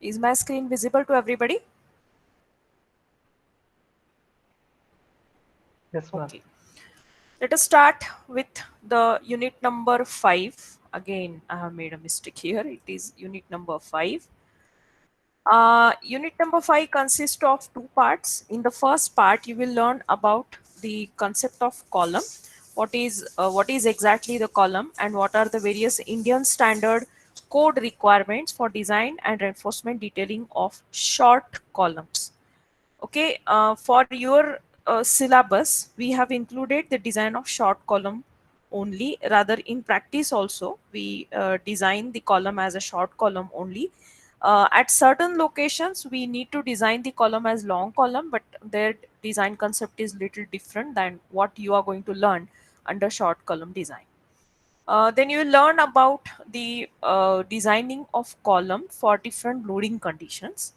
Is my screen visible to everybody? Yes, ma'am. Okay. Let us start with the unit number 5. Again, I have made a mistake here. It is unit number 5. Unit number 5 consists of two parts. In the first part, you will learn about the concept of column. What is exactly the column and what are the various Indian standard code requirements for design and reinforcement detailing of short columns. Okay, for your syllabus, we have included the design of short column only. Rather, in practice also, we design the column as a short column only. At certain locations, we need to design the column as long column, but their design concept is little different than what you are going to learn under short column design. Then you learn about the designing of column for different loading conditions.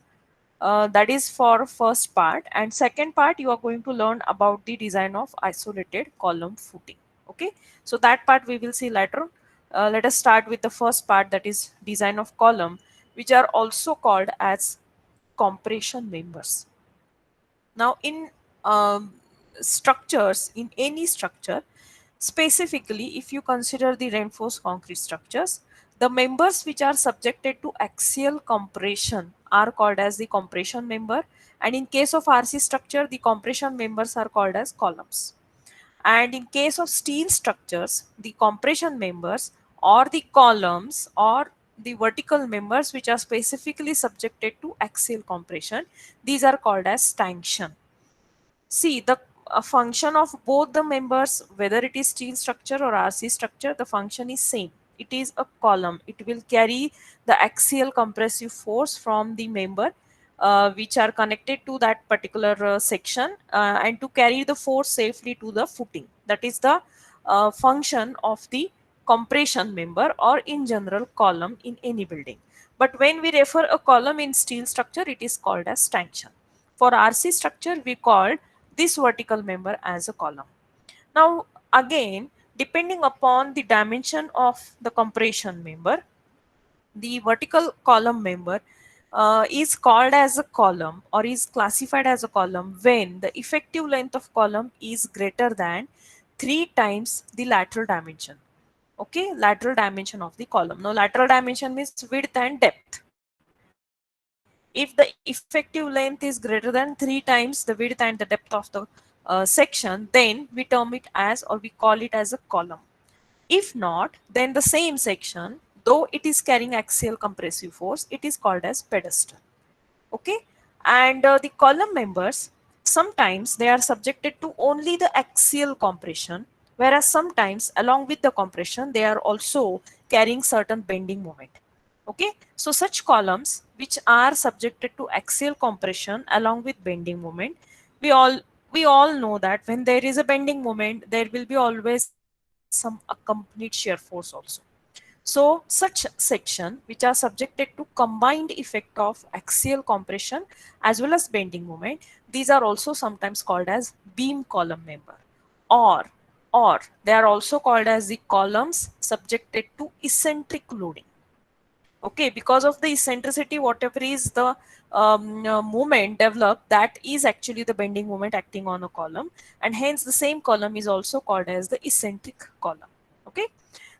That is for first part, and second part you are going to learn about the design of isolated column footing. Okay, so that part we will see later. Let us start with the first part, that is design of column, which are also called as compression members. Now in structures, in any structure, specifically if you consider the reinforced concrete structures, the members which are subjected to axial compression are called as the compression member, and in case of RC structure, the compression members are called as columns. And in case of steel structures, the compression members or the columns or the vertical members which are specifically subjected to axial compression, these are called as stanchion. See, the function of both the members, whether it is steel structure or RC structure, the function is same. It is a column. It will carry the axial compressive force from the member which are connected to that particular section and to carry the force safely to the footing. That is the function of the compression member or in general column in any building. But when we refer a column in steel structure, it is called as stanchion. For RC structure, we call this vertical member as a column. Now, again, depending upon the dimension of the compression member, the vertical column member is called as a column or is classified as a column when the effective length of column is greater than 3 times the lateral dimension. Okay, lateral dimension of the column. Now, lateral dimension means width and depth. If the effective length is greater than 3 times the width and the depth of the section, then we term it as, or we call it as a column. If not, then the same section, though it is carrying axial compressive force, it is called as pedestal. Okay, and the column members, sometimes they are subjected to only the axial compression, whereas sometimes along with the compression they are also carrying certain bending moment. Okay, so such columns which are subjected to axial compression along with bending moment, we all we all know that when there is a bending moment, there will be always some accompanied shear force also. So such section which are subjected to combined effect of axial compression as well as bending moment, these are also sometimes called as beam column member, or or they are also called as the columns subjected to eccentric loading. Okay, because of the eccentricity, whatever is the moment developed, that is actually the bending moment acting on a column, and hence the same column is also called as the eccentric column. Okay,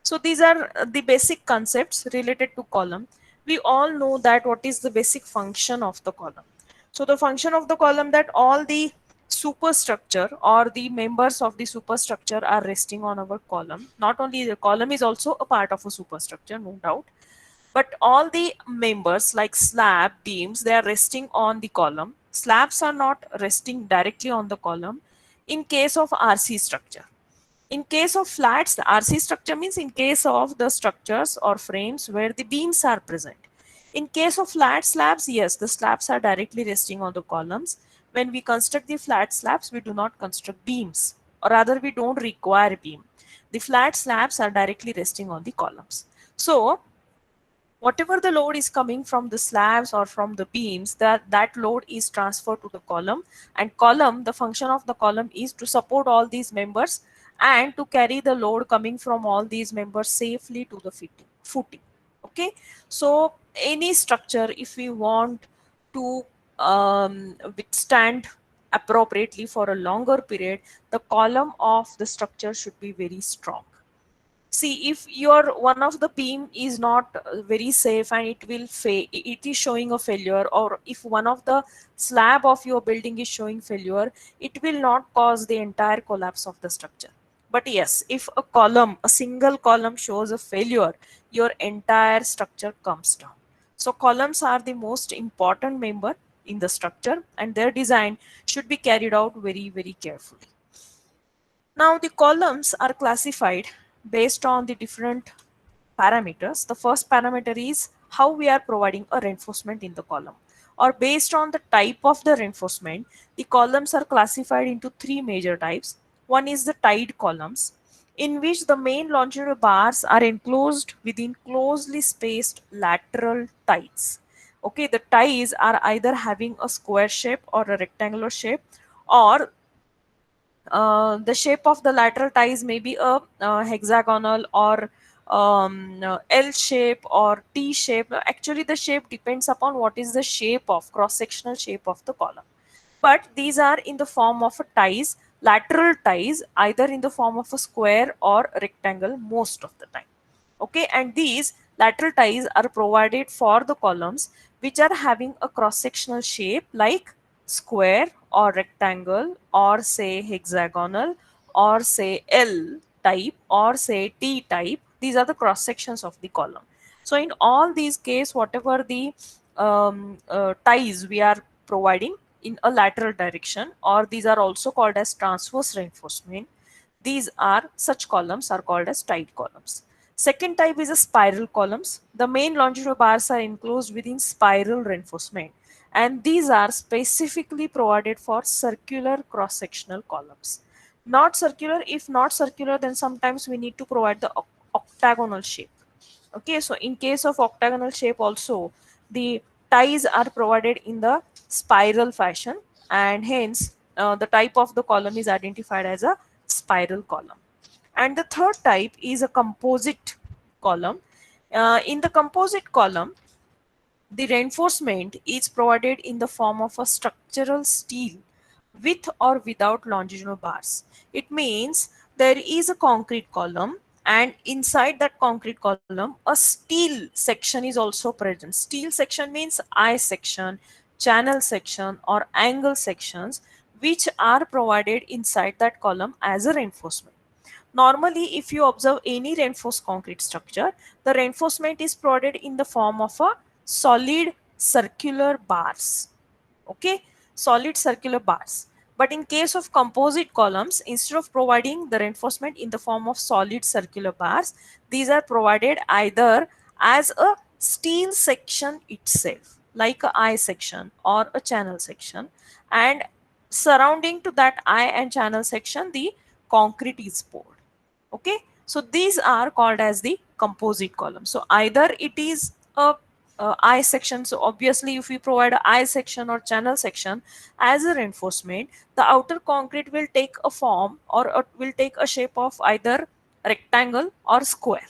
so these are the basic concepts related to column. We all know that what is the basic function of the column. So the function of the column, that all the superstructure or the members of the superstructure are resting on our column. Not only the column is also a part of a superstructure, no doubt, but all the members like slab, beams, they are resting on the column. Slabs are not resting directly on the column in case of RC structure. In case of flats, the RC structure means in case of the structures or frames where the beams are present. In case of flat slabs, yes, the slabs are directly resting on the columns. When we construct the flat slabs, we do not construct beams, or rather we don't require beam. The flat slabs are directly resting on the columns. So whatever the load is coming from the slabs or from the beams, that load is transferred to the column, and column, the function of the column is to support all these members and to carry the load coming from all these members safely to the footing. Okay, so any structure, if we want to withstand appropriately for a longer period, the column of the structure should be very strong. See, if your one of the beam is not very safe and it will fail, it is showing a failure, or if one of the slab of your building is showing failure, it will not cause the entire collapse of the structure. But yes, if a column, a single column shows a failure, your entire structure comes down. So columns are the most important member in the structure, and their design should be carried out very, very carefully. Now the columns are classified based on the different parameters. The first parameter is how we are providing a reinforcement in the column, or based on the type of the reinforcement, the columns are classified into three major types. One is the tied columns, in which the main longitudinal bars are enclosed within closely spaced lateral ties. Okay, the ties are either having a square shape or a rectangular shape, or the shape of the lateral ties may be a hexagonal or L shape or T shape. Actually, the shape depends upon what is the shape of cross-sectional shape of the column. But these are in the form of a ties, lateral ties, either in the form of a square or rectangle most of the time. Okay, and these lateral ties are provided for the columns which are having a cross-sectional shape like square or rectangle or say hexagonal or say L type or say T type. These are the cross sections of the column. So in all these case, whatever the ties we are providing in a lateral direction, or these are also called as transverse reinforcement, these are such columns are called as tied columns. Second type is a spiral columns. The main longitudinal bars are enclosed within spiral reinforcement, and these are specifically provided for circular cross-sectional columns. Not circular, if not circular, then sometimes we need to provide the octagonal shape. Okay, so in case of octagonal shape also, the ties are provided in the spiral fashion, and hence the type of the column is identified as a spiral column. And the third type is a composite column. In the composite column, the reinforcement is provided in the form of a structural steel with or without longitudinal bars. It means there is a concrete column, and inside that concrete column a steel section is also present. Steel section means I section, channel section or angle sections, which are provided inside that column as a reinforcement. Normally, if you observe any reinforced concrete structure, the reinforcement is provided in the form of a solid circular bars. Okay, solid circular bars. But in case of composite columns, instead of providing the reinforcement in the form of solid circular bars, these are provided either as a steel section itself, like a I section or a channel section, and surrounding to that I and channel section, the concrete is poured. Okay, so these are called as the composite column. So either it is a I section, so obviously if we provide a I section or channel section as a reinforcement, the outer concrete will take a form or will take a shape of either rectangle or square,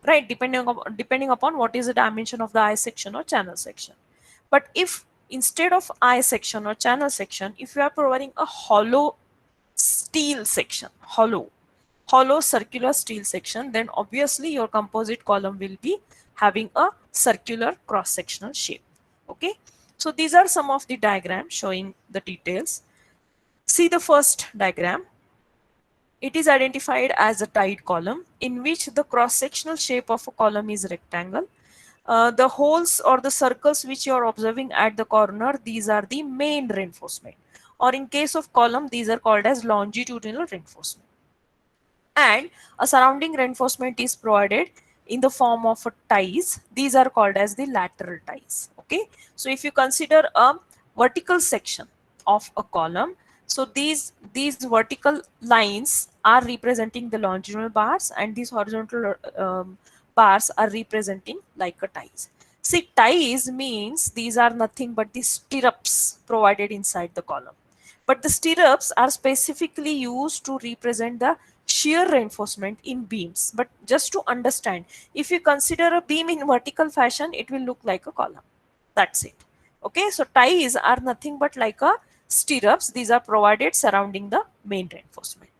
right, depending upon what is the dimension of the I section or channel section. But if instead of I section or channel section, if you are providing a hollow steel section, hollow circular steel section, then obviously your composite column will be having a circular cross-sectional shape. Okay, so these are some of the diagrams showing the details. See the first diagram. It is identified as a tied column in which the cross-sectional shape of a column is rectangle. The holes or the circles which you are observing at the corner, these are the main reinforcement, or in case of column, these are called as longitudinal reinforcement. And a surrounding reinforcement is provided in the form of ties. These are called as the lateral ties. Okay, so if you consider a vertical section of a column, so these vertical lines are representing the longitudinal bars, and these horizontal bars are representing like a ties. See, ties means these are nothing but the stirrups provided inside the column, but the stirrups are specifically used to represent the shear reinforcement in beams. But just to understand, if you consider a beam in vertical fashion, it will look like a column. That's it. Okay, so ties are nothing but like a stirrups. These are provided surrounding the main reinforcement.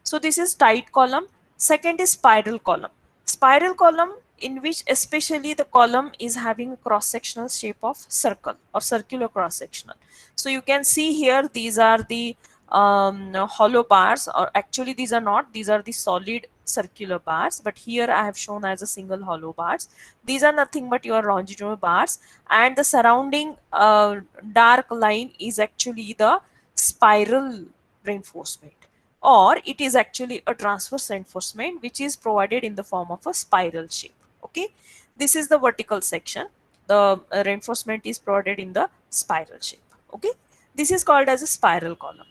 So this is tight column. Second is spiral column. Spiral column in which especially the column is having a cross-sectional shape of circle or circular cross-sectional. So you can see here these are the hollow bars, or actually these are not, these are the solid circular bars, but here I have shown as a single hollow bars. These are nothing but your longitudinal bars, and the surrounding dark line is actually the spiral reinforcement, or it is actually a transverse reinforcement which is provided in the form of a spiral shape. Okay, this is the vertical section. The reinforcement is provided in the spiral shape. Okay, this is called as a spiral column.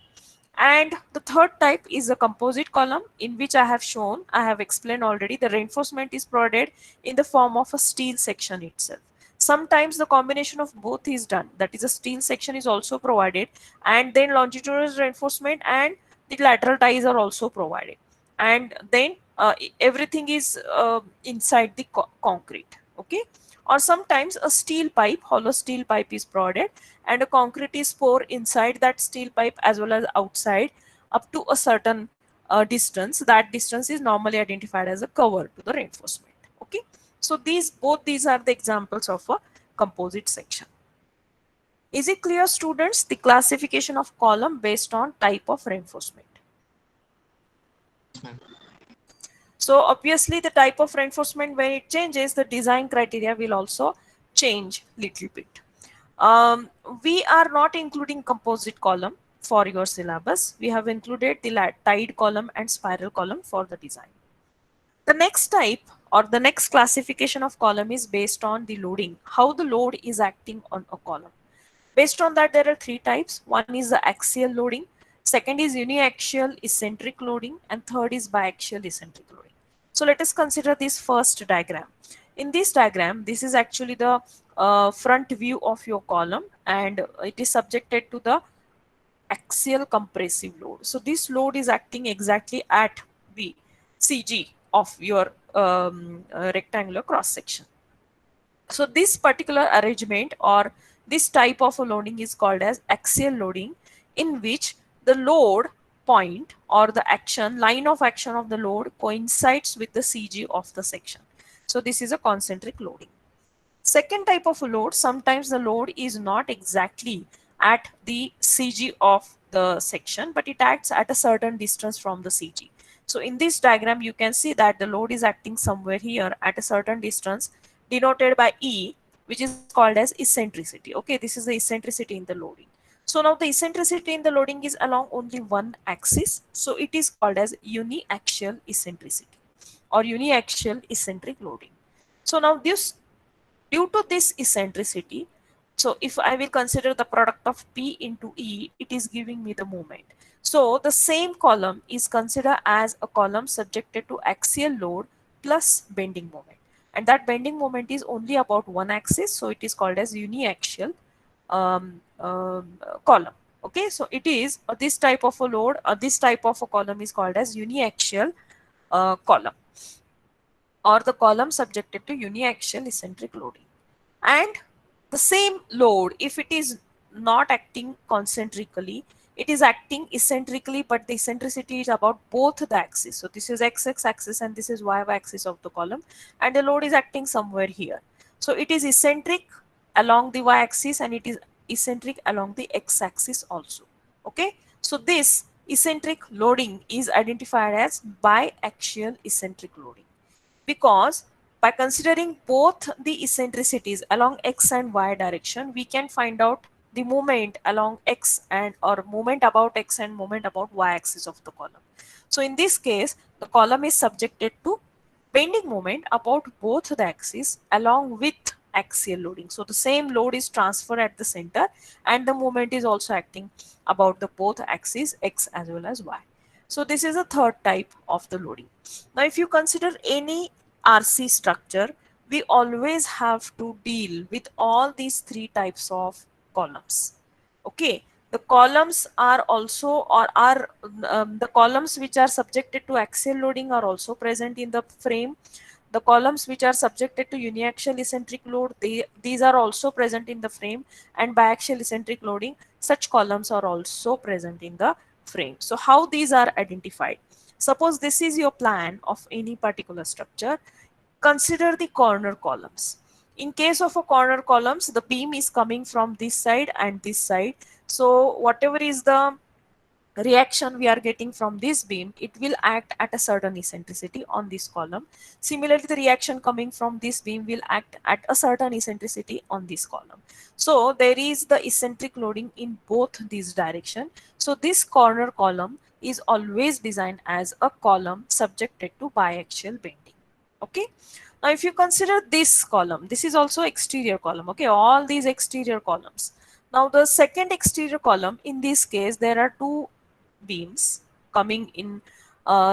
And the third type is a composite column, in which I have shown, I have explained already, the reinforcement is provided in the form of a steel section itself. Sometimes the combination of both is done, that is a steel section is also provided, and then longitudinal reinforcement and the lateral ties are also provided, and then everything is inside the concrete. Okay, or sometimes a steel pipe, hollow steel pipe is provided, and a concrete is poured inside that steel pipe as well as outside up to a certain distance. That distance is normally identified as a cover to the reinforcement. Okay, so these are the examples of a composite section. Is it clear, students, the classification of column based on type of reinforcement? So obviously the type of reinforcement, when it changes, the design criteria will also change little bit. We are not including composite column for your syllabus. We have included the tied column and spiral column for the design. The next type or the next classification of column is based on the loading, how the load is acting on a column. Based on that, there are three types. One is the axial loading, second is uniaxial eccentric loading, and third is biaxial eccentric loading. So let us consider this first diagram. In this diagram, this is actually the front view of your column, and it is subjected to the axial compressive load. So this load is acting exactly at the CG of your rectangular cross section. So this particular arrangement or this type of a loading is called as axial loading, in which the load point or the action line of action of the load coincides with the CG of the section. So this is a concentric loading. Second type of load, sometimes the load is not exactly at the CG of the section, but it acts at a certain distance from the CG. So in this diagram, you can see that the load is acting somewhere here at a certain distance, denoted by E, which is called as eccentricity. Okay, this is the eccentricity in the loading. So now the eccentricity in the loading is along only one axis. So it is called as uniaxial eccentricity or uniaxial eccentric loading. So now this, due to this eccentricity, so if I will consider the product of P into E, it is giving me the moment. So the same column is considered as a column subjected to axial load plus bending moment. And that bending moment is only about one axis, so it is called as uniaxial column. Okay, so it is this type of a load, this type of a column is called as uniaxial column, or the column subjected to uniaxial eccentric loading. And the same load, if it is not acting concentrically, it is acting eccentrically, but the eccentricity is about both the axes. So this is x axis and this is y axis of the column, and the load is acting somewhere here. So it is eccentric along the y axis and it is eccentric along the x axis also. Okay, so this eccentric loading is identified as biaxial eccentric loading, because by considering both the eccentricities along x and y direction, we can find out the moment along x and or moment about x and moment about y axis of the column. So in this case, the column is subjected to bending moment about both the axes along with axial loading. So the same load is transferred at the center, and the moment is also acting about the both axes x as well as y. So this is a third type of the loading. Now if you consider any RC structure, we always have to deal with all these three types of columns. Okay, The columns are also, or are the columns which are subjected to axial loading are also present in the frame. The columns which are subjected to uniaxial eccentric load, these are also present in the frame, and biaxial eccentric loading, such columns are also present in the frame. So how these are identified? Suppose this is your plan of any particular structure. Consider the corner columns. In case of a corner columns, the beam is coming from this side and this side. So whatever is the reaction we are getting from this beam, it will act at a certain eccentricity on this column. Similarly, the reaction coming from this beam will act at a certain eccentricity on this column. So there is the eccentric loading in both these direction. So this corner column is always designed as a column subjected to biaxial bending. Okay. Now if you consider this column, this is also exterior column. Okay, all these exterior columns. Now the second exterior column, in this case there are two beams coming in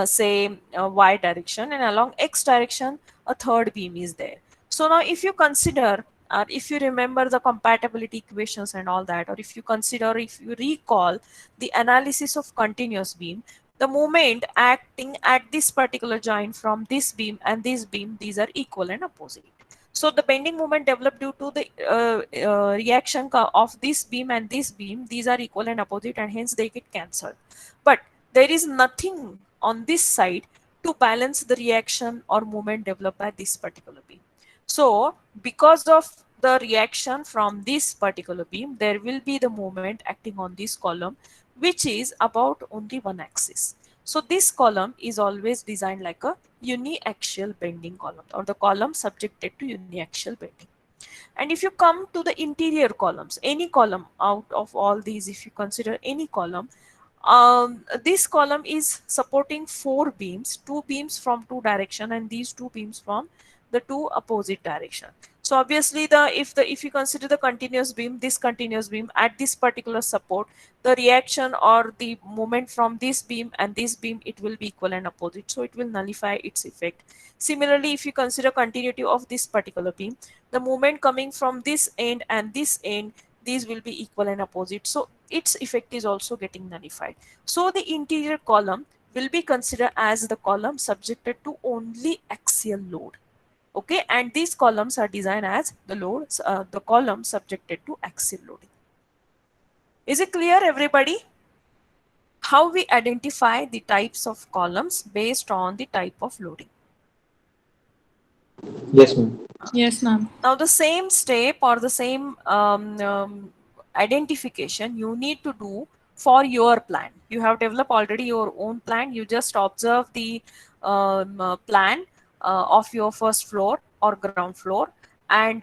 say y direction, and along x direction a third beam is there. So now if you consider, or if you remember the compatibility equations and all that, or if you consider, if you recall the analysis of continuous beam, the moment acting at this particular joint from this beam and this beam, these are equal and opposite. So the bending moment developed due to the reaction of this beam and this beam, these are equal and opposite, and hence they get cancelled. But there is nothing on this side to balance the reaction or moment developed by this particular beam. So because of the reaction from this particular beam, there will be the moment acting on this column, which is about only one axis. So this column is always designed like a uniaxial bending column, or the column subjected to uniaxial bending. And if you come to the interior columns, any column out of all these, if you consider any column, this column is supporting four beams, two beams from two direction and these two beams from the two opposite direction. So obviously if you consider the continuous beam, this continuous beam at this particular support, the reaction or the moment from this beam and this beam, it will be equal and opposite, so it will nullify its effect. Similarly, if you consider continuity of this particular beam, the moment coming from this end and this end, these will be equal and opposite, so its effect is also getting nullified. So the interior column will be considered as the column subjected to only axial load. Okay, and these columns are designed as the column subjected to axial loading. Is it clear, everybody? How we identify the types of columns based on the type of loading? Yes, ma'am. Yes, ma'am. Now the same step or the same identification you need to do for your plan. You have developed already your own plan. You just observe the plan of your first floor or ground floor, and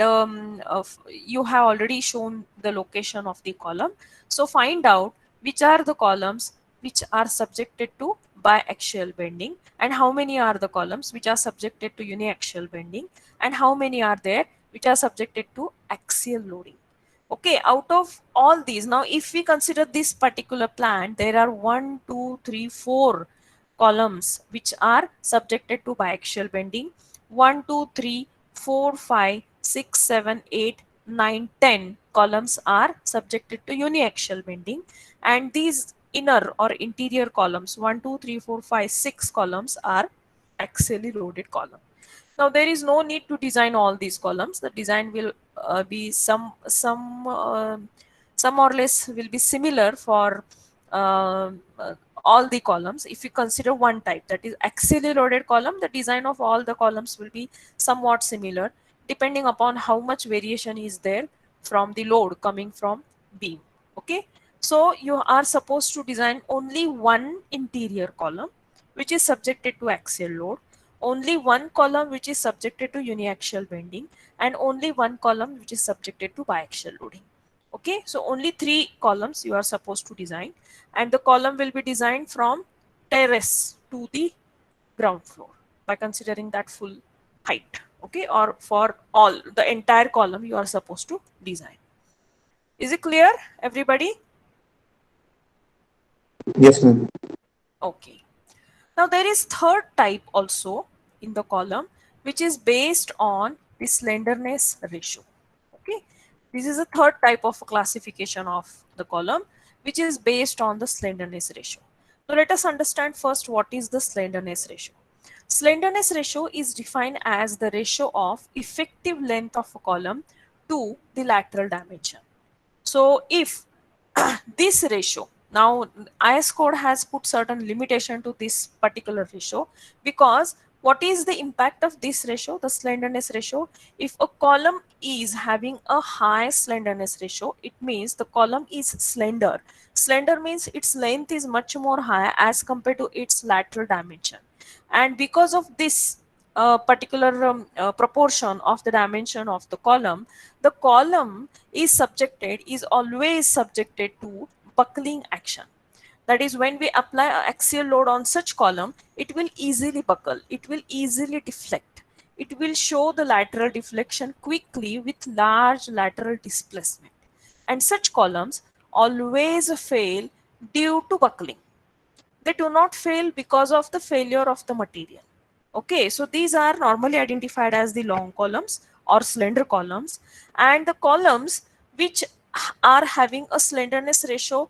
you have already shown the location of the column. So find out which are the columns which are subjected to biaxial bending, and how many are the columns which are subjected to uniaxial bending, and how many are there which are subjected to axial loading. Okay, out of all these, now if we consider this particular plan, there are 1, 2, 3, 4 columns which are subjected to biaxial bending. 1, 2, 3, 4, 5, 6, 7, 8, 9, 10 columns are subjected to uniaxial bending, and these inner or interior columns, 1, 2, 3, 4, 5, 6 columns are axially loaded column. Now there is no need to design all these columns. The design will be some or less will be similar for all the columns. If you consider one type, that is axially loaded column, the design of all the columns will be somewhat similar, depending upon how much variation is there from the load coming from beam. Okay, so you are supposed to design only one interior column which is subjected to axial load, only one column which is subjected to uniaxial bending, and only one column which is subjected to biaxial loading. Okay, so only three columns you are supposed to design, and the column will be designed from terrace to the ground floor by considering that full height. Okay, or for all the entire column you are supposed to design. Is it clear, everybody? Yes, ma'am. Okay. Now there is third type also in the column, which is based on the slenderness ratio. Okay, this is a third type of classification of the column, which is based on the slenderness ratio. Now let us understand first what is the slenderness ratio. Slenderness ratio is defined as the ratio of effective length of a column to the lateral dimension. So if this ratio, now IS code has put certain limitation to this particular ratio, because what is the impact of this ratio, the slenderness ratio? If a column is having a high slenderness ratio, it means the column is slender. Slender means its length is much more high as compared to its lateral dimension, and because of this particular proportion of the dimension of the column is always subjected to buckling action. That is, when we apply an axial load on such column, it will easily buckle, it will easily deflect, it will show the lateral deflection quickly with large lateral displacement, and such columns always fail due to buckling. They do not fail because of the failure of the material. Okay, so these are normally identified as the long columns or slender columns, and the columns which are having a slenderness ratio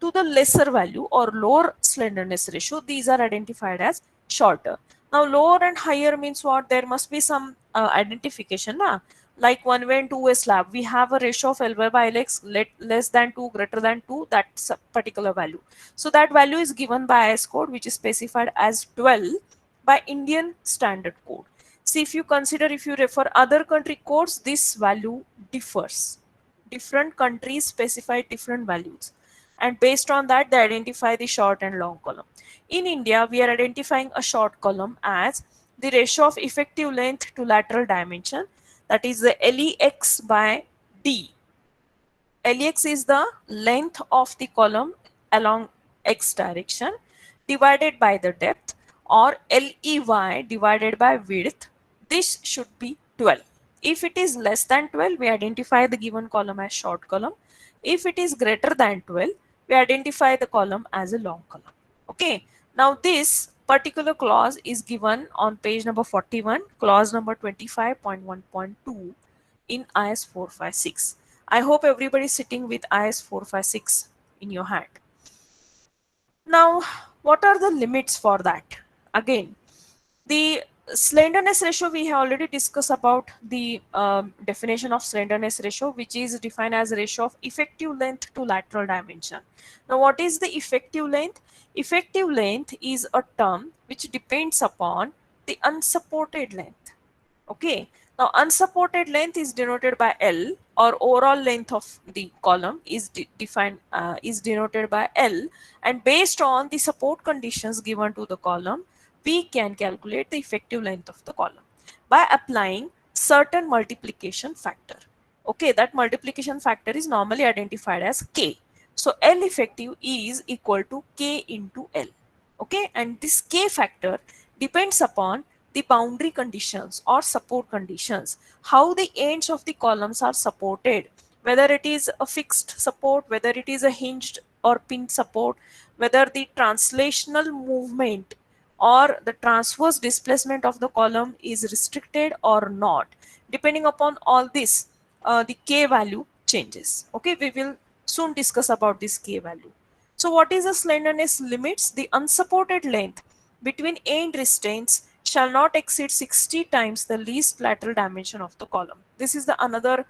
to the lesser value or lower slenderness ratio, these are identified as shorter. Now lower and higher means what? There must be some identification. Na? Like one way and two way slab, we have a ratio of Ly by Lx less than 2 greater than 2, that's a particular value. So that value is given by IS code, which is specified as 12 by Indian standard code. See, if you consider, if you refer other country codes, this value differs. Different countries specify different values, and based on that they identify the short and long column. In India, we are identifying a short column as the ratio of effective length to lateral dimension, that is the LEX by D. LEX is the length of the column along X direction divided by the depth, or LEY divided by width. This should be 12. If it is less than 12, we identify the given column as short column. If it is greater than 12, we identify the column as a long column. Okay. Now this particular clause is given on page number 41, clause number 25.1.2 in IS 456. I hope everybody is sitting with IS 456 in your hand. Now, what are the limits for that? Again, the slenderness ratio, we have already discussed about the definition of slenderness ratio, which is defined as a ratio of effective length to lateral dimension. Now, what is the effective length? Effective length is a term which depends upon the unsupported length. Okay. Now, unsupported length is denoted by L, or overall length of the column is defined is denoted by L, and based on the support conditions given to the column, we can calculate the effective length of the column by applying certain multiplication factor. Okay, that multiplication factor is normally identified as K. So L effective is equal to K into L. Okay, and this K factor depends upon the boundary conditions or support conditions, how the ends of the columns are supported, whether it is a fixed support, whether it is a hinged or pinned support, whether the translational movement or the transverse displacement of the column is restricted or not. Depending upon all this, the K value changes. Okay, we will soon discuss about this K value. So what is the slenderness limits? The unsupported length between end restraints shall not exceed 60 times the least lateral dimension of the column. This is the another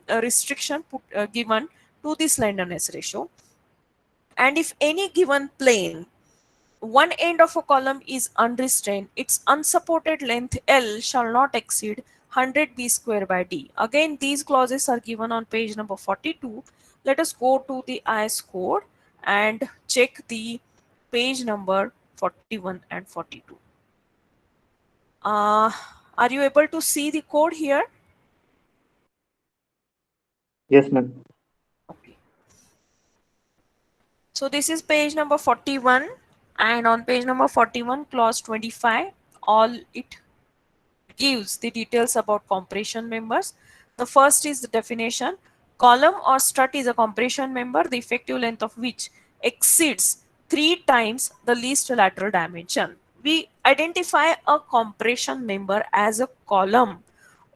restriction given to the slenderness ratio. And if any given plane, one end of a column is unrestrained, its unsupported length L shall not exceed 100 b square by d. Again, these clauses are given on page number 42. Let us go to the IS code and check the page number 41 and 42. Are you able to see the code here? Yes, ma'am. Okay. So this is page number 41, and on page number 41, clause 25, all it gives the details about compression members. The first is the definition. Column or strut is a compression member, the effective length of which exceeds 3 times the least lateral dimension. We identify a compression member as a column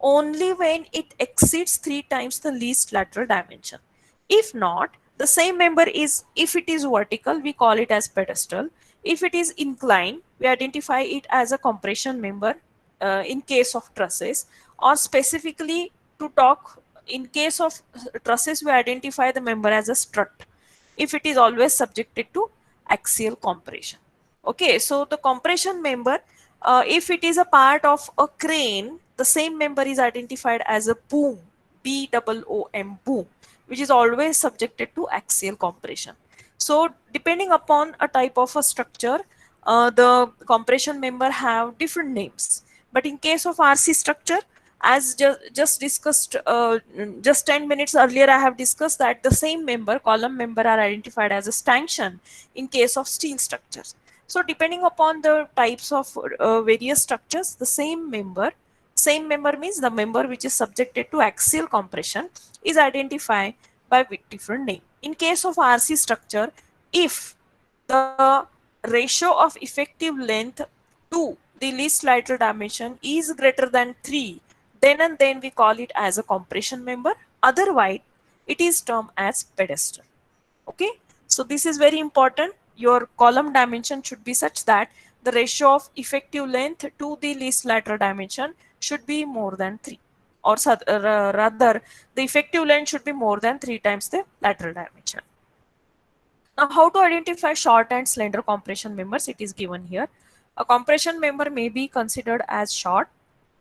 only when it exceeds 3 times the least lateral dimension. If not, The same member is, if it is vertical, we call it as pedestal. If it is inclined, we identify it as a compression member in case of trusses, or specifically to talk in case of trusses, we identify the member as a strut if it is always subjected to axial compression. Okay, so the compression member, if it is a part of a crane, the same member is identified as a boom, BOOM, boom, which is always subjected to axial compression. So depending upon a type of a structure, the compression member have different names. But in case of RC structure, as just discussed just 10 minutes earlier, I have discussed that the same member, column member, are identified as a stanchion in case of steel structures. So depending upon the types of various structures, the same member means the member which is subjected to axial compression is identified by with different name. In case of RC structure, if the ratio of effective length to the least lateral dimension is greater than 3, then and then we call it as a compression member. Otherwise, it is termed as pedestal. Okay, so this is very important. Your column dimension should be such that the ratio of effective length to the least lateral dimension should be more than 3, or rather the effective length should be more than 3 times the lateral dimension. Now, how to identify short and slender compression members? It is given here. A compression member may be considered as short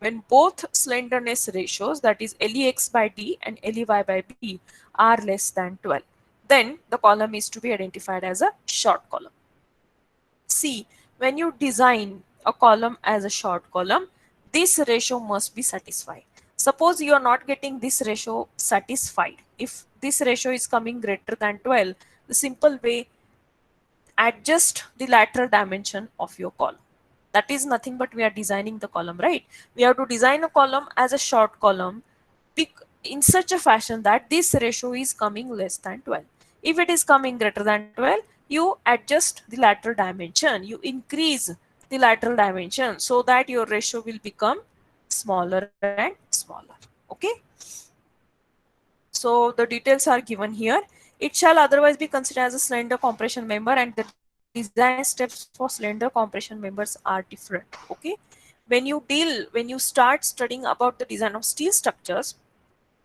when both slenderness ratios, that is LEX by D and LEY by B, are less than 12. Then the column is to be identified as a short column. See, when you design a column as a short column, this ratio must be satisfied. Suppose you are not getting this ratio satisfied. If this ratio is coming greater than 12, the simple way, adjust the lateral dimension of your column. That is nothing but we are designing the column, right? We have to design a column as a short column in such a fashion that this ratio is coming less than 12. If it is coming greater than 12, you adjust the lateral dimension, you increase the lateral dimension so that your ratio will become smaller and smaller. Okay, so the details are given here. It shall otherwise be considered as a slender compression member, and the design steps for slender compression members are different. Okay, when you start studying about the design of steel structures,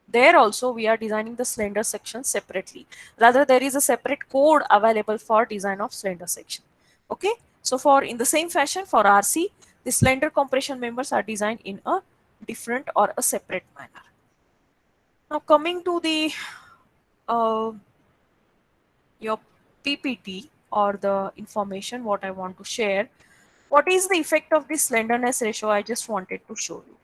there also we are designing the slender section separately. Rather, there is a separate code available for design of slender section. Okay, so for in the same fashion for RC, the slender compression members are designed in a different or a separate manner. Now coming to the uh, your PPT or the information what I want to share. What is the effect of this slenderness ratio? I just wanted to show you.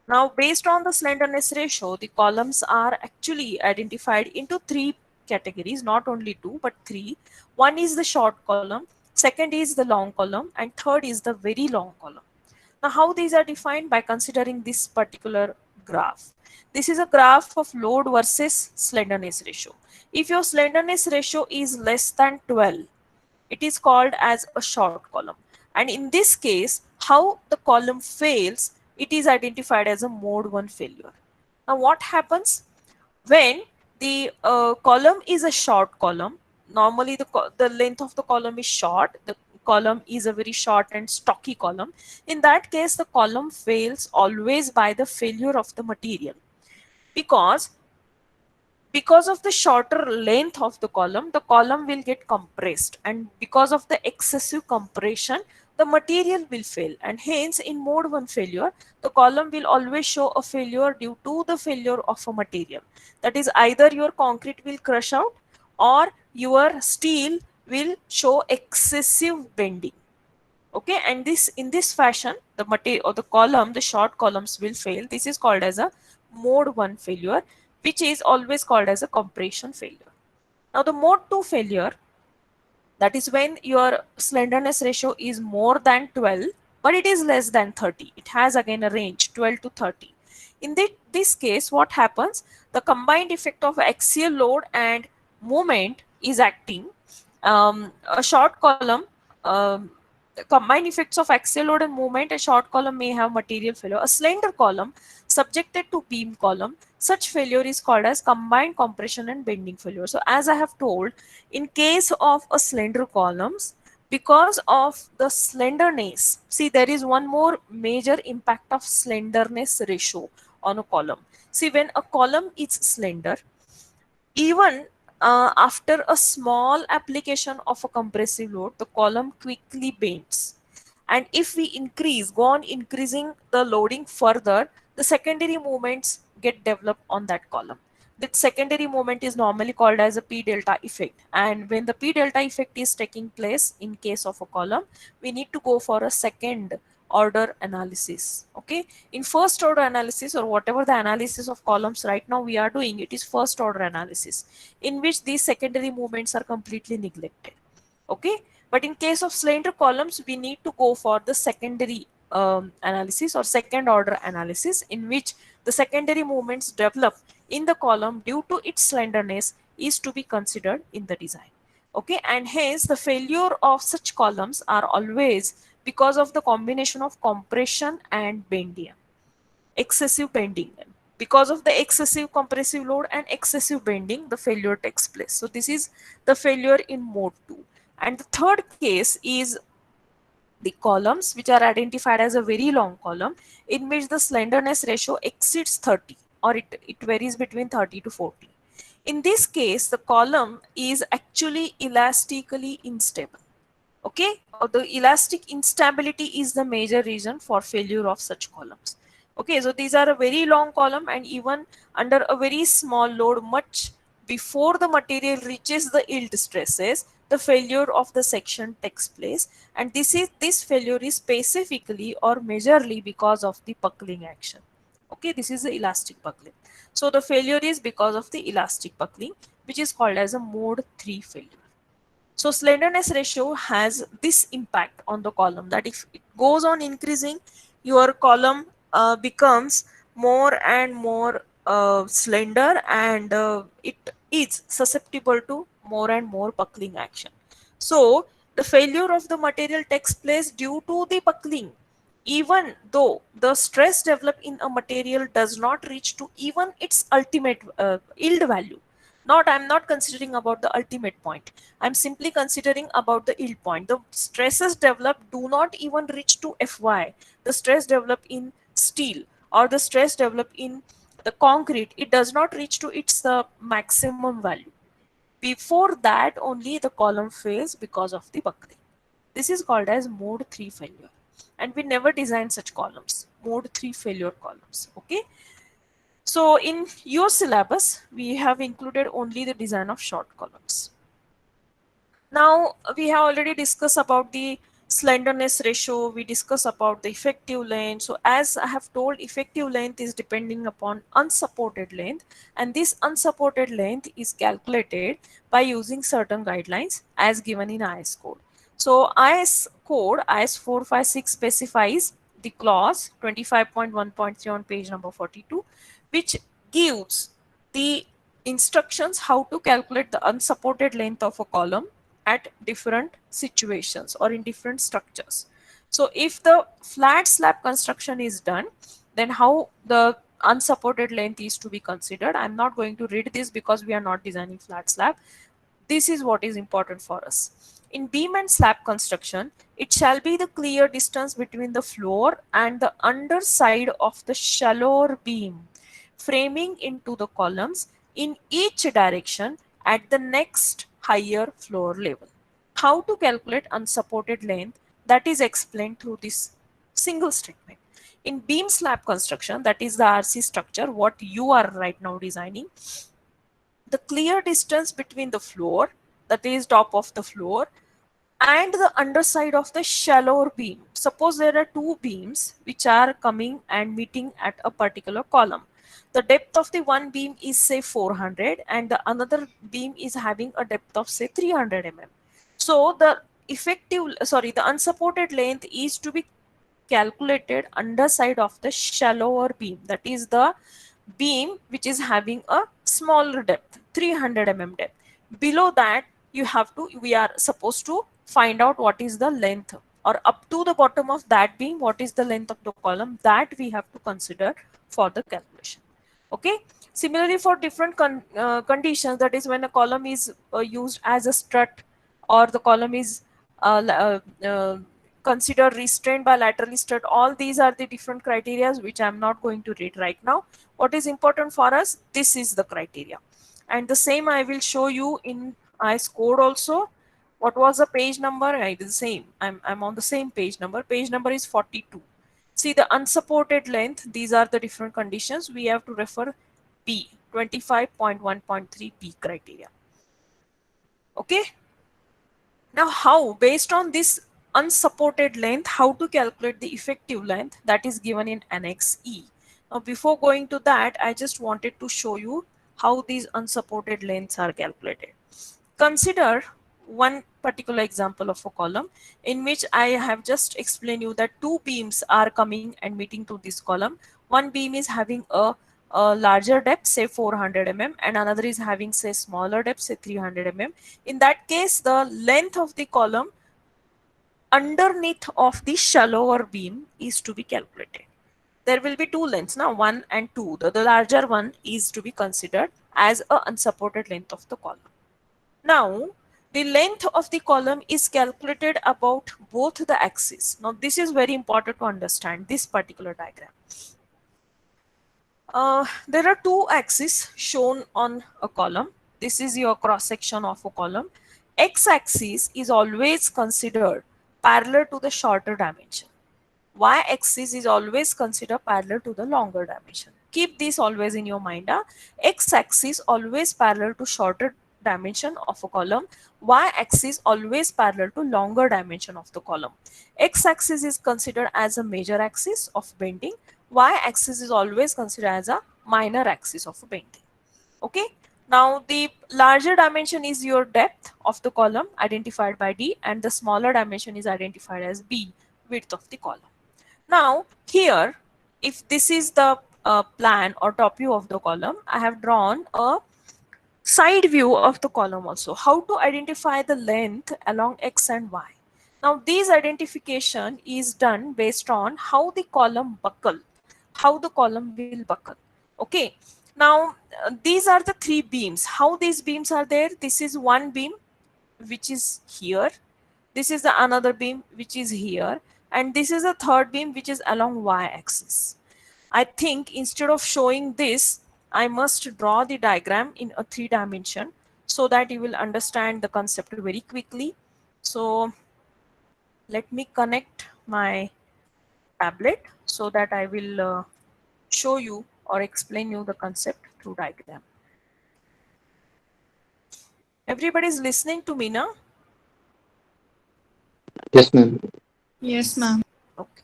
Now, based on the slenderness ratio, the columns are actually identified into 3 categories, not only 2, but 3. One is the short column, second is the long column, and third is the very long column. Now, how these are defined? By considering this particular graph. This is a graph of load versus slenderness ratio. If your slenderness ratio is less than 12, it is called as a short column. And in this case, how the column fails, it is identified as a mode 1 failure. Now what happens when the column is a short column? Normally the length of the column is short. The column is a very short and stocky column. In that case, the column fails always by the failure of the material, because of the shorter length of the column will get compressed, and because of the excessive compression, the material will fail, and hence in mode 1 failure, the column will always show a failure due to the failure of a material. That is, either your concrete will crush out or your steel will show excessive bending. Okay, and this in this fashion, the material or the column, the short columns will fail. This is called as a mode 1 failure, which is always called as a compression failure. Now the mode 2 failure, that is when your slenderness ratio is more than 12 but it is less than 30. It has again a range 12 to 30. In this case, what happens? The combined effect of axial load and moment is acting. A short column, the combined effects of axial load and movement, a short column may have material failure. A slender column subjected to beam column, such failure is called as combined compression and bending failure. So as I have told, in case of a slender columns, because of the slenderness, see there is one more major impact of slenderness ratio on a column. See, when a column is slender, even after a small application of a compressive load, the column quickly bends. And if we go on increasing the loading further, the secondary movements get developed on that column. That secondary movement is normally called as a P delta effect. And when the P delta effect is taking place in case of a column, we need to go for a second order analysis. Okay, in first order analysis, or whatever the analysis of columns right now we are doing, it is first order analysis, in which these secondary movements are completely neglected. Okay, but in case of slender columns, we need to go for the secondary analysis or second order analysis, in which the secondary movements develop in the column due to its slenderness is to be considered in the design. Okay, and hence the failure of such columns are always because of the combination of compression and bending, excessive bending. Because of the excessive compressive load and excessive bending, the failure takes place. So this is the failure in mode 2. And the third case is the columns which are identified as a very long column, in which the slenderness ratio exceeds 30, or it varies between 30 to 40. In this case, the column is actually elastically unstable. Okay, the elastic instability is the major reason for failure of such columns. Okay, so these are a very long column, and even under a very small load, much before the material reaches the yield stresses, the failure of the section takes place. And this failure is specifically or majorly because of the buckling action. Okay, this is the elastic buckling. So the failure is because of the elastic buckling, which is called as a mode 3 failure. So slenderness ratio has this impact on the column, that if it goes on increasing, your column becomes more and more slender, and it is susceptible to more and more buckling action. So the failure of the material takes place due to the buckling, even though the stress developed in a material does not reach to even its ultimate yield value. Not, I'm not considering about the ultimate point, I'm simply considering about the yield point. The stresses developed do not even reach to Fy. The stress developed in steel or the stress developed in the concrete, it does not reach to its maximum value. Before that only the column fails because of the buckling. This is called as mode 3 failure, and we never design such columns, mode 3 failure columns. Okay, so in your syllabus we have included only the design of short columns. Now we have already discussed about the slenderness ratio, we discussed about the effective length. So as I have told, effective length is depending upon unsupported length, and this unsupported length is calculated by using certain guidelines as given in IS code. So IS code IS 456 specifies the clause 25.1.3 on page number 42, which gives the instructions how to calculate the unsupported length of a column at different situations or in different structures. So if the flat slab construction is done, then how the unsupported length is to be considered. I'm not going to read this because we are not designing flat slab. This is what is important for us. In beam and slab construction, it shall be the clear distance between the floor and the underside of the shallower beam framing into the columns in each direction at the next higher floor level. How to calculate unsupported length, that is explained through this single statement. In beam slab construction, that is the RC structure, what you are right now designing, the clear distance between the floor, that is top of the floor, and the underside of the shallower beam. Suppose there are two beams which are coming and meeting at a particular column. The depth of the one beam is say 400 and the another beam is having a depth of say 300 mm. So the the unsupported length is to be calculated underside of the shallower beam, that is the beam which is having a smaller depth, 300 mm depth. Below that we are supposed to find out what is the length, or up to the bottom of that beam what is the length of the column, that we have to consider for the calculation. Okay. Similarly, for different conditions, that is when a column is used as a strut, or the column is considered restrained by laterally strut, all these are the different criteria which I'm not going to read right now. What is important for us, this is the criteria, and the same I will show you in ICE code also. What was the page number? I did the same. I'm on the same page number. Page number is 42. See the unsupported length. These are the different conditions. We have to refer B 25.1.3 B criteria. Okay. Now how, based on this unsupported length, how to calculate the effective length, that is given in Annex E. Now before going to that, I just wanted to show you how these unsupported lengths are calculated. Consider one particular example of a column in which I have just explained you that two beams are coming and meeting to this column. One beam is having a larger depth, say 400 mm, and another is having, say, smaller depth, say 300 mm. In that case, the length of the column underneath of the shallower beam is to be calculated. There will be two lengths now, 1 and 2. The larger one is to be considered as a unsupported length of the column. Now, the length of the column is calculated about both the axes. Now, this is very important to understand this particular diagram. There are two axes shown on a column. This is your cross section of a column. X-axis is always considered parallel to the shorter dimension. Y-axis is always considered parallel to the longer dimension. Keep this always in your mind. X-axis always parallel to shorter dimension of a column. Y-axis always parallel to longer dimension of the column. X-axis is considered as a major axis of bending. Y-axis is always considered as a minor axis of bending. Okay. Now the larger dimension is your depth of the column identified by D, and the smaller dimension is identified as B, width of the column. Now here, if this is the plan or top view of the column, I have drawn a side view of the column also. How to identify the length along X and Y. Now this identification is done based on how the column buckle, how the column will buckle. Okay. Now these are the three beams. How these beams are there? This is one beam which is here. This is the another beam which is here, and this is a third beam which is along y-axis. I think instead of showing this, I must draw the diagram in a 3-dimension so that you will understand the concept very quickly. So let me connect my tablet so that I will show you or explain you the concept through diagram. Everybody is listening to me now? Yes, ma'am. Yes, ma'am. Okay.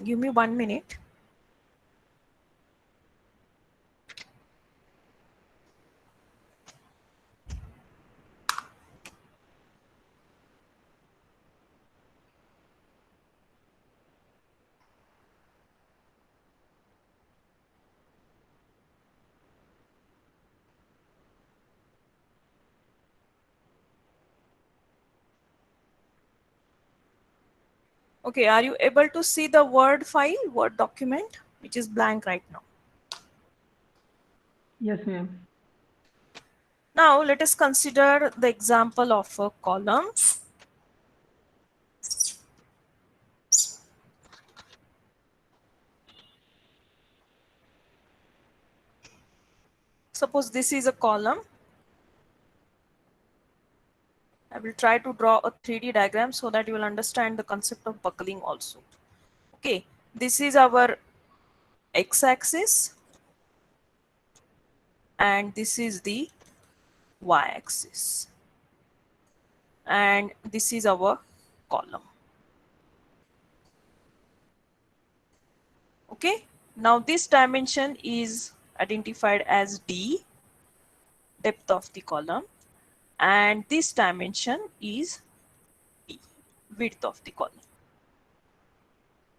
Give me 1 minute. Okay, are you able to see the Word file, Word document, which is blank right now? Yes, ma'am. Now let us consider the example of a column. Suppose this is a column. I will try to draw a 3D diagram so that you will understand the concept of buckling also. Okay, this is our x-axis and this is the y-axis, and this is our column. Okay, now this dimension is identified as D, depth of the column, and this dimension is E, width of the column.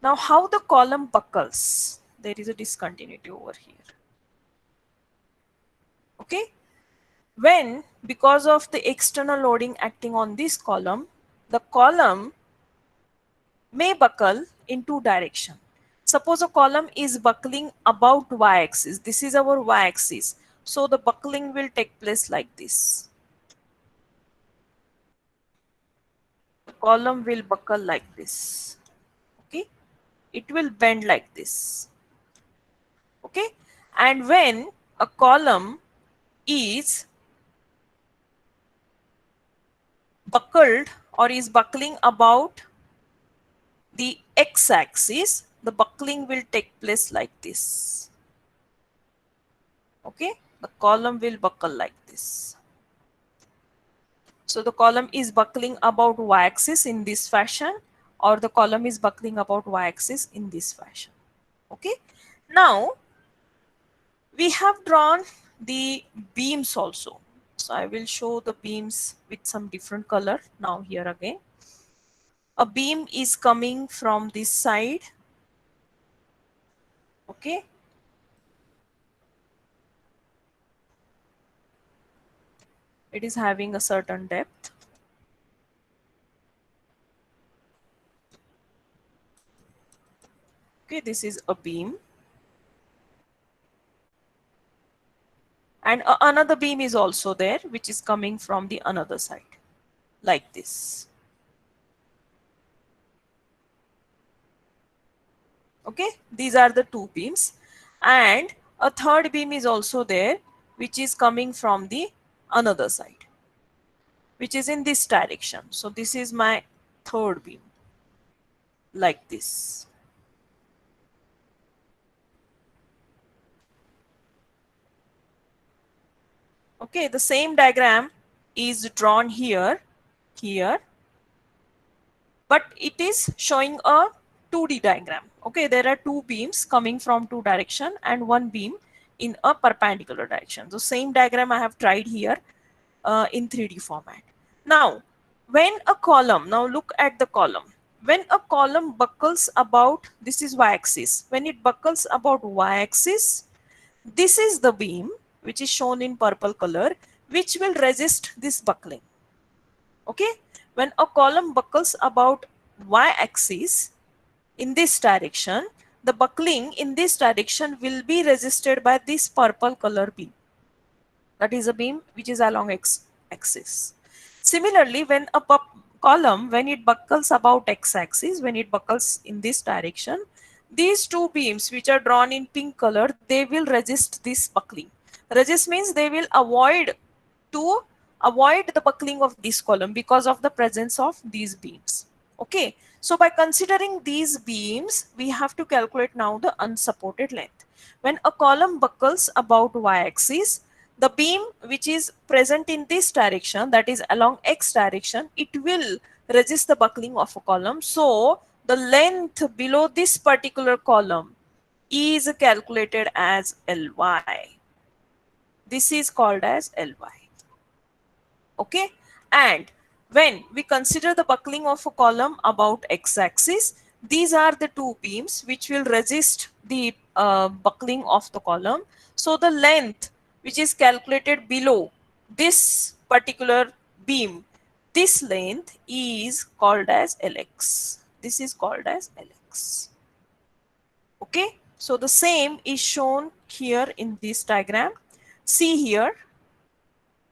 Now how the column buckles? There is a discontinuity over here. Okay, when because of the external loading acting on this column, the column may buckle in two directions. Suppose a column is buckling about y-axis. This is our y-axis. So the buckling will take place like this. The column will buckle like this. Okay. It will bend like this. Okay. And when a column is buckled or is buckling about the x-axis, the buckling will take place like this. Okay, the column will buckle like this. So the column is buckling about y-axis in this fashion, or the column is buckling about y-axis in this fashion. Okay, now we have drawn the beams also. So I will show the beams with some different color now here again. A beam is coming from this side. Okay, it is having a certain depth. Okay, this is a beam. And another beam is also there, which is coming from the another side, like this. Okay, these are the two beams. And a third beam is also there, which is coming from the another side, which is in this direction. So this is my third beam, like this. Okay, the same diagram is drawn here, but it is showing a 2D diagram. Okay, there are two beams coming from two direction and one beam in a perpendicular direction. The same diagram I have tried here in 3D format. Now, when a column, now look at the column. When a column buckles about, this is y-axis. When it buckles about y-axis, this is the beam which is shown in purple color, which will resist this buckling. Okay, when a column buckles about y-axis in this direction, the buckling in this direction will be resisted by this purple color beam. That is a beam which is along x-axis. Similarly, when a column, when it buckles about x-axis, when it buckles in this direction, these two beams which are drawn in pink color, they will resist this buckling. Resist means they will to avoid the buckling of this column because of the presence of these beams. Okay, so by considering these beams, we have to calculate now the unsupported length. When a column buckles about y-axis, the beam which is present in this direction, that is along x direction, it will resist the buckling of a column. So the length below this particular column is calculated as Ly. This is called as Ly. Okay, and when we consider the buckling of a column about x-axis, these are the two beams which will resist the buckling of the column. So the length which is calculated below this particular beam, this length is called as Lx. This is called as Lx. Okay, so the same is shown here in this diagram. See here.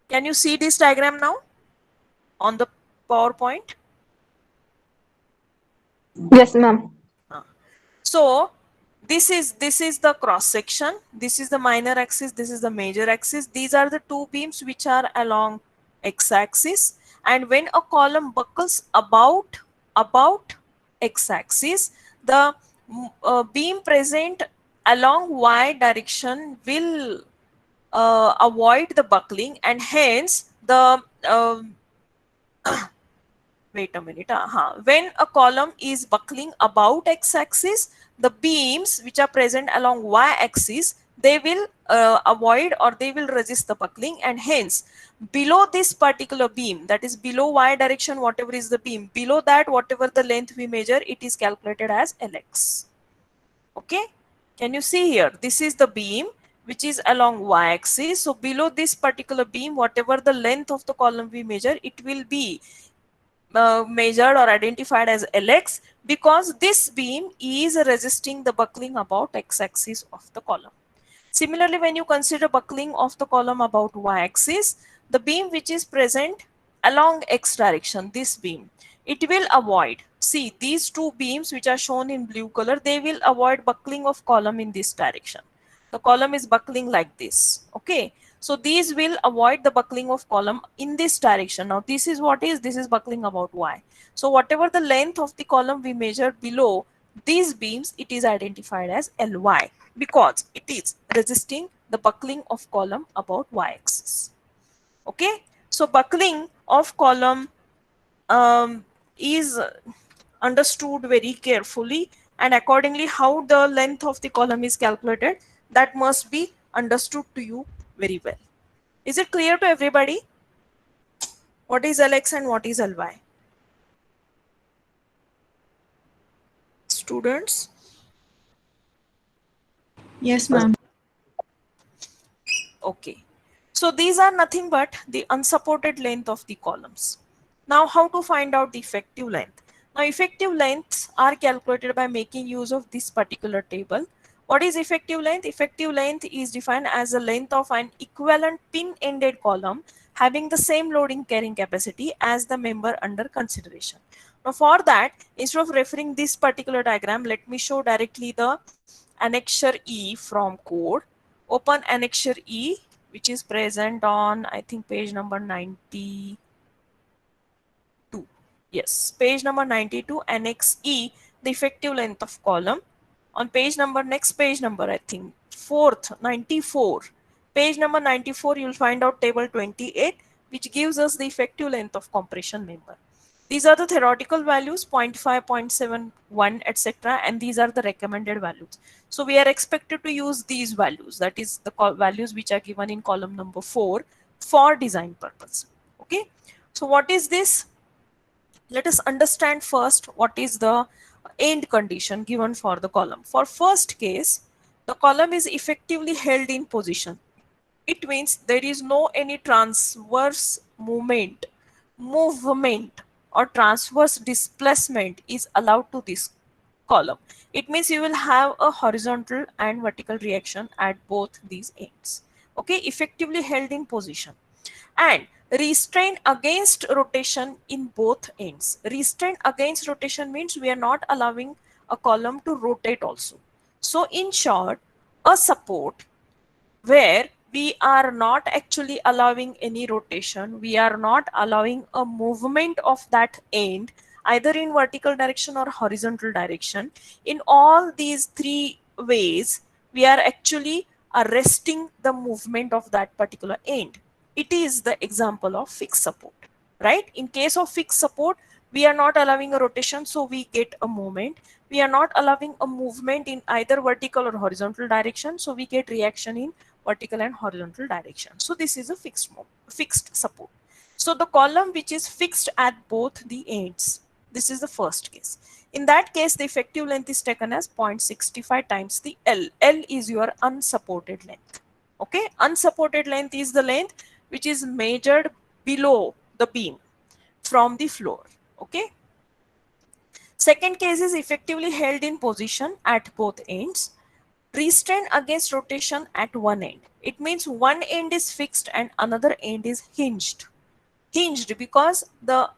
Can you see this diagram now on the PowerPoint? Yes, ma'am. So this is the cross section. This is the minor axis. This is the major axis. These are the two beams which are along x-axis. And when a column buckles about x-axis, the beam present along y direction will avoid the buckling, and hence the wait a minute. When a column is buckling about x-axis, the beams which are present along y-axis, they will avoid or they will resist the buckling, and hence below this particular beam, that is below y direction, whatever is the beam, below that whatever the length we measure, it is calculated as Lx. Okay, can you see here? This is the beam which is along y-axis. So below this particular beam, whatever the length of the column we measure, it will be measured or identified as Lx because this beam is resisting the buckling about x-axis of the column. Similarly, when you consider buckling of the column about y-axis, the beam which is present along x direction, this beam, it will avoid, see these two beams which are shown in blue color, they will avoid buckling of column in this direction. The column is buckling like this, okay? So these will avoid the buckling of column in this direction. Now this is what is, this is buckling about y. So whatever the length of the column we measure below these beams, it is identified as Ly because it is resisting the buckling of column about y-axis. Okay, so buckling of column is understood very carefully, and accordingly how the length of the column is calculated, that must be understood to you very well. Is it clear to everybody what is Lx and what is Ly? Students? Yes, ma'am. Okay. So these are nothing but the unsupported length of the columns. Now how to find out the effective length? Now effective lengths are calculated by making use of this particular table. What is effective length? Effective length is defined as the length of an equivalent pin-ended column having the same loading carrying capacity as the member under consideration. Now for that, instead of referring this particular diagram, let me show directly the annexure E from code. Open annexure E, which is present on, I think, page number 92. Yes, page number 92, annex E, the effective length of column. On page number, next page number, I think, fourth, 94. Page number 94, you'll find out table 28, which gives us the effective length of compression member. These are the theoretical values, 0.5, 0.71, etc. And these are the recommended values. So we are expected to use these values, that is the values which are given in column number 4 for design purpose. Okay. So what is this? Let us understand first what is the end condition given for the column. For first case, the column is effectively held in position. It means there is no any transverse movement or transverse displacement is allowed to this column. It means you will have a horizontal and vertical reaction at both these ends. Okay, effectively held in position and restrained against rotation in both ends. Restrained against rotation means we are not allowing a column to rotate also. So in short, a support where we are not actually allowing any rotation, we are not allowing a movement of that end either in vertical direction or horizontal direction. In all these three ways, we are actually arresting the movement of that particular end. It is the example of fixed support, right? In case of fixed support, we are not allowing a rotation, so we get a movement. We are not allowing a movement in either vertical or horizontal direction, so we get reaction in vertical and horizontal direction. So this is a fixed support. So the column which is fixed at both the ends, this is the first case. In that case, the effective length is taken as 0.65 times the L. L is your unsupported length. Okay, unsupported length is the length which is measured below the beam from the floor. Okay. Second case is effectively held in position at both ends. Restrained against rotation at one end. It means one end is fixed and another end is hinged. Hinged because the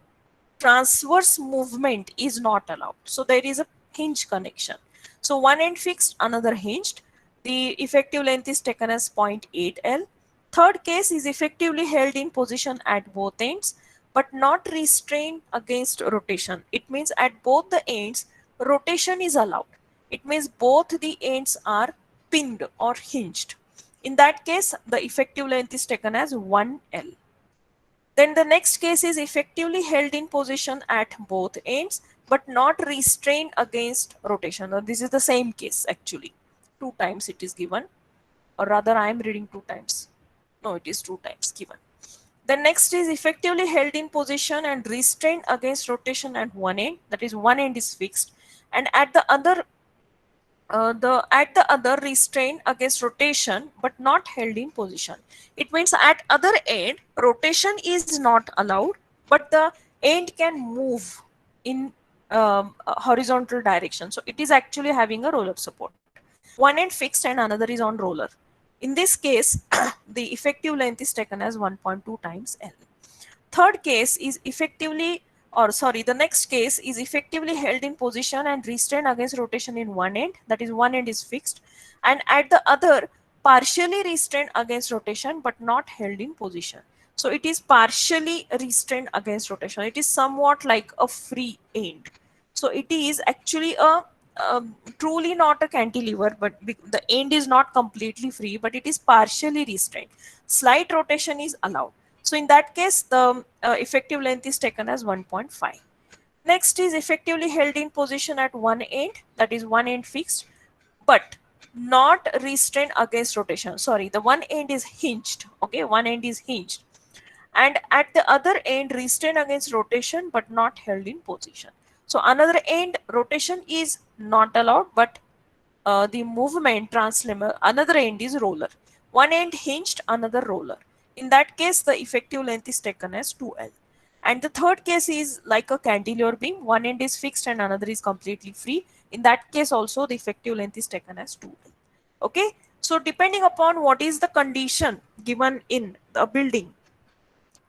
transverse movement is not allowed. So there is a hinge connection. So one end fixed, another hinged. The effective length is taken as 0.8 L. Third case is effectively held in position at both ends but not restrained against rotation. It means at both the ends rotation is allowed. It means both the ends are pinned or hinged. In that case, the effective length is taken as 1 L. Then the next case is effectively held in position at both ends but not restrained against rotation. Now, this is the same case actually. 2 times it is given, or rather I am reading 2 times. No, it is 2 times given. The next is effectively held in position and restrained against rotation at one end. That is, one end is fixed, and at the other restrained against rotation but not held in position. It means at other end rotation is not allowed, but the end can move in horizontal direction. So it is actually having a roller support. One end fixed and another is on roller. In this case, the effective length is taken as 1.2 times L. Third case is effectively, or sorry, the next case is effectively held in position and restrained against rotation in one end, that is one end is fixed, and at the other partially restrained against rotation but not held in position. So it is partially restrained against rotation. It is somewhat like a free end. So it is actually a truly not a cantilever, but the end is not completely free, but it is partially restrained. Slight rotation is allowed. So in that case, the effective length is taken as 1.5. Next is effectively held in position at one end, that is one end fixed, but not restrained against rotation. Sorry, the one end is hinged. Okay, one end is hinged. And at the other end, restrained against rotation, but not held in position. So another end, rotation is not allowed, but the movement translemmal, another end is roller. One end hinged, another roller. In that case, the effective length is taken as 2L. And the third case is like a cantilever beam. One end is fixed and another is completely free. In that case also, the effective length is taken as 2L. Okay. So depending upon what is the condition given in the building,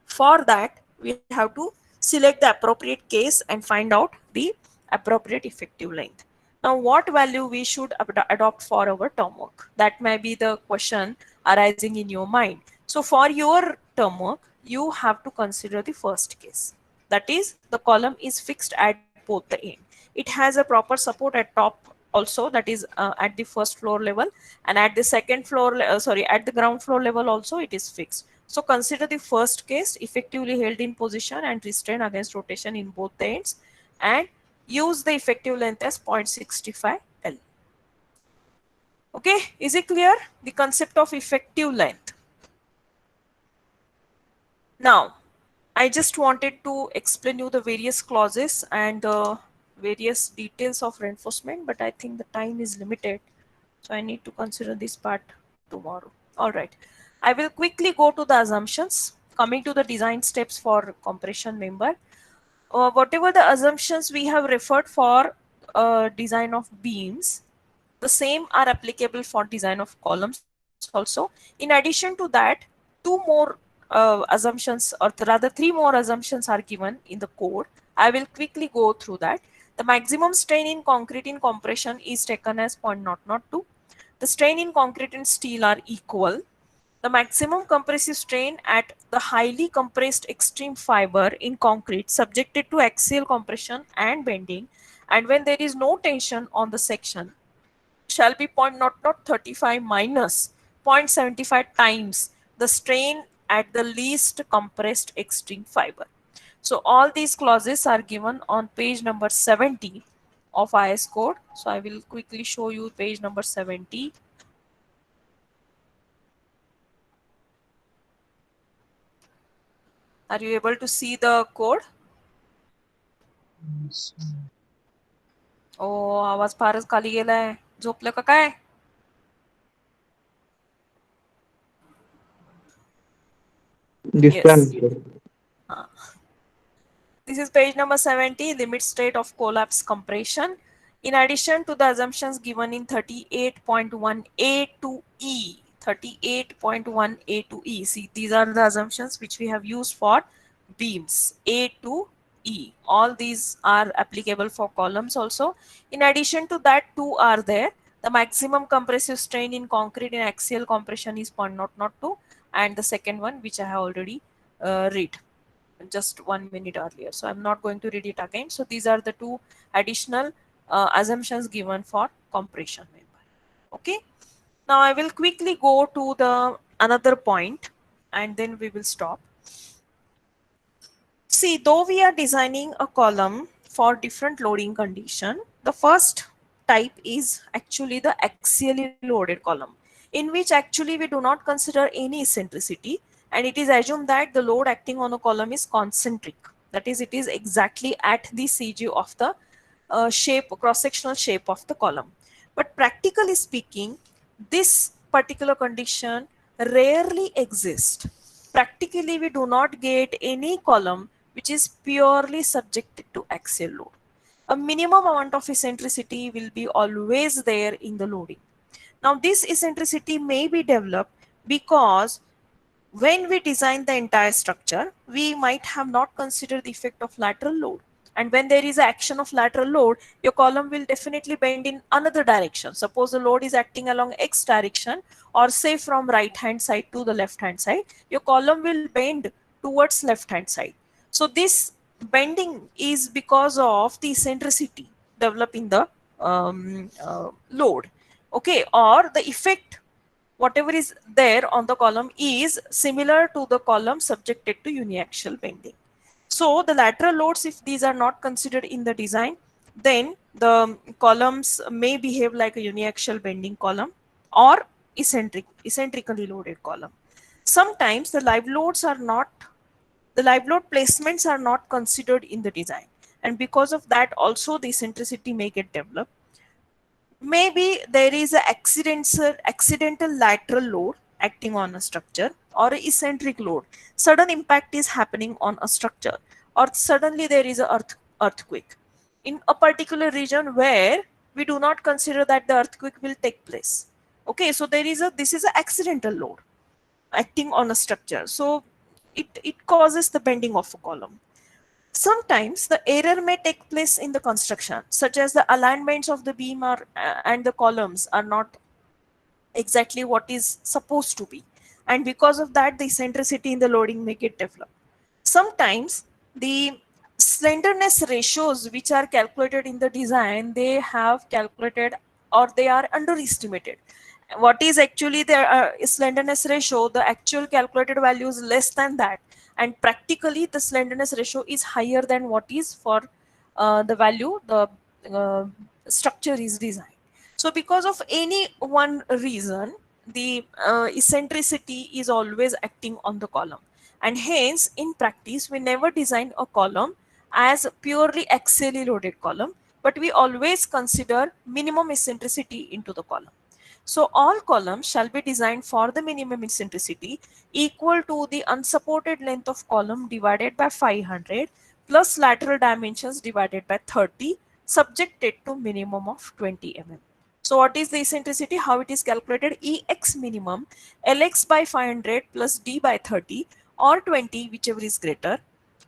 for that we have to select the appropriate case and find out the appropriate effective length. Now what value we should adopt for our term work? That may be the question arising in your mind. So for your term work, you have to consider the first case. That is, the column is fixed at both the end. It has a proper support at top also, that is at the first floor level, and at the second floor, sorry, at the ground floor level also it is fixed. So consider the first case, effectively held in position and restrained against rotation in both the ends, and use the effective length as 0.65 L. Okay, is it clear? The concept of effective length. Now, I just wanted to explain you the various clauses and the various details of reinforcement, but I think the time is limited. So I need to consider this part tomorrow. All right. I will quickly go to the assumptions. Coming to the design steps for compression member. Whatever the assumptions we have referred for design of beams, the same are applicable for design of columns also. In addition to that, two more assumptions, or rather three more assumptions are given in the code. I will quickly go through that. The maximum strain in concrete in compression is taken as 0.002. The strain in concrete and steel are equal. The maximum compressive strain at the highly compressed extreme fiber in concrete subjected to axial compression and bending, and when there is no tension on the section, shall be 0.0035 minus 0.75 times the strain at the least compressed extreme fiber. So all these clauses are given on page number 70 of IS code. So I will quickly show you page number 70. Are you able to see the code? ओ आवाज फारच खाली गेलाय. झोपलं का काय? Yes. This is page number 70, limit state of collapse compression. In addition to the assumptions given in 38.1a to E, 38.1a to E. See, these are the assumptions which we have used for beams, A to E. All these are applicable for columns also. In addition to that, two are there. The maximum compressive strain in concrete in axial compression is 0.002, and the second one, which I have already read just 1 minute earlier. So I'm not going to read it again. So these are the two additional assumptions given for compression member. Okay. Now I will quickly go to the another point and then we will stop. See, though we are designing a column for different loading condition, the first type is actually the axially loaded column, in which actually we do not consider any eccentricity, and it is assumed that the load acting on a column is concentric. That is, it is exactly at the CG of the shape, cross-sectional shape of the column. But practically speaking, this particular condition rarely exists. Practically, we do not get any column which is purely subjected to axial load. A minimum amount of eccentricity will be always there in the loading. Now, this eccentricity may be developed because when we design the entire structure, we might have not considered the effect of lateral load. And when there is action of lateral load, your column will definitely bend in another direction. Suppose the load is acting along x direction, or say from right hand side to the left hand side, your column will bend towards left hand side. So this bending is because of the eccentricity developed in the load. Okay, or the effect whatever is there on the column is similar to the column subjected to uniaxial bending. So the lateral loads, if these are not considered in the design, then the columns may behave like a uniaxial bending column or eccentrically loaded column. Sometimes the live load placements are not considered in the design, and because of that also the eccentricity may get developed. Maybe there is a accidental lateral load acting on a structure, or a eccentric load. Sudden impact is happening on a structure, or suddenly there is a earthquake in a particular region where we do not consider that the earthquake will take place. Okay, so this is an accidental load acting on a structure. So it causes the bending of a column. Sometimes the error may take place in the construction, such as the alignments of the beam and the columns are not exactly what is supposed to be. And because of that, the eccentricity in the loading may get developed. Sometimes the slenderness ratios which are calculated in the design, they have calculated or they are underestimated. What is actually the slenderness ratio, the actual calculated value is less than that, and practically the slenderness ratio is higher than what is for the value the uh, structure is designed. So because of any one reason, the eccentricity is always acting on the column, and hence in practice we never design a column as a purely axially loaded column, but we always consider minimum eccentricity into the column. So all columns shall be designed for the minimum eccentricity equal to the unsupported length of column divided by 500 plus lateral dimensions divided by 30, subjected to minimum of 20 mm. So what is the eccentricity? How it is calculated? Ex minimum Lx by 500 plus d by 30 or 20, whichever is greater,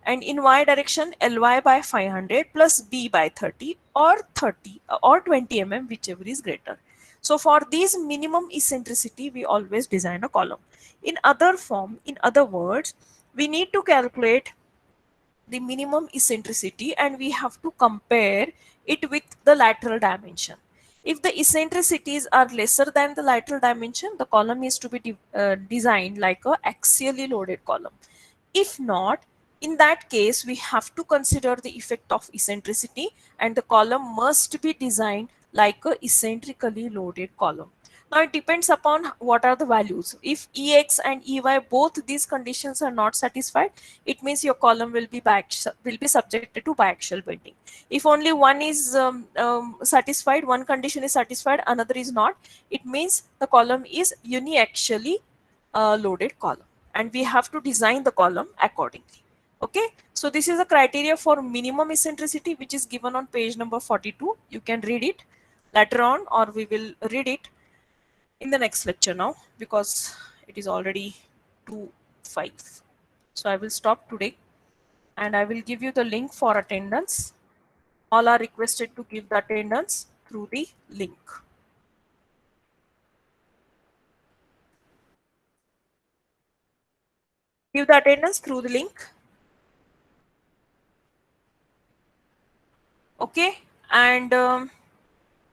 and in y direction Ly by 500 plus b by 30 or 20 mm, whichever is greater. So for these minimum eccentricity, we always design a column. In other words, we need to calculate the minimum eccentricity and we have to compare it with the lateral dimension. If the eccentricities are lesser than the lateral dimension, the column is to be designed like a axially loaded column. If not, in that case, we have to consider the effect of eccentricity and the column must be designed like a eccentrically loaded column. Now it depends upon what are the values. If Ex and Ey, both these conditions are not satisfied, it means your column will be subjected to biaxial bending. If only one is satisfied, one condition is satisfied, another is not, it means the column is uniaxially loaded column, and we have to design the column accordingly. Okay, so this is a criteria for minimum eccentricity which is given on page number 42. You can read it later on, or we will read it in the next lecture now, because it is already 2:05. So I will stop today and I will give you the link for attendance. All are requested to give the attendance through the link. Give the attendance through the link. Okay, and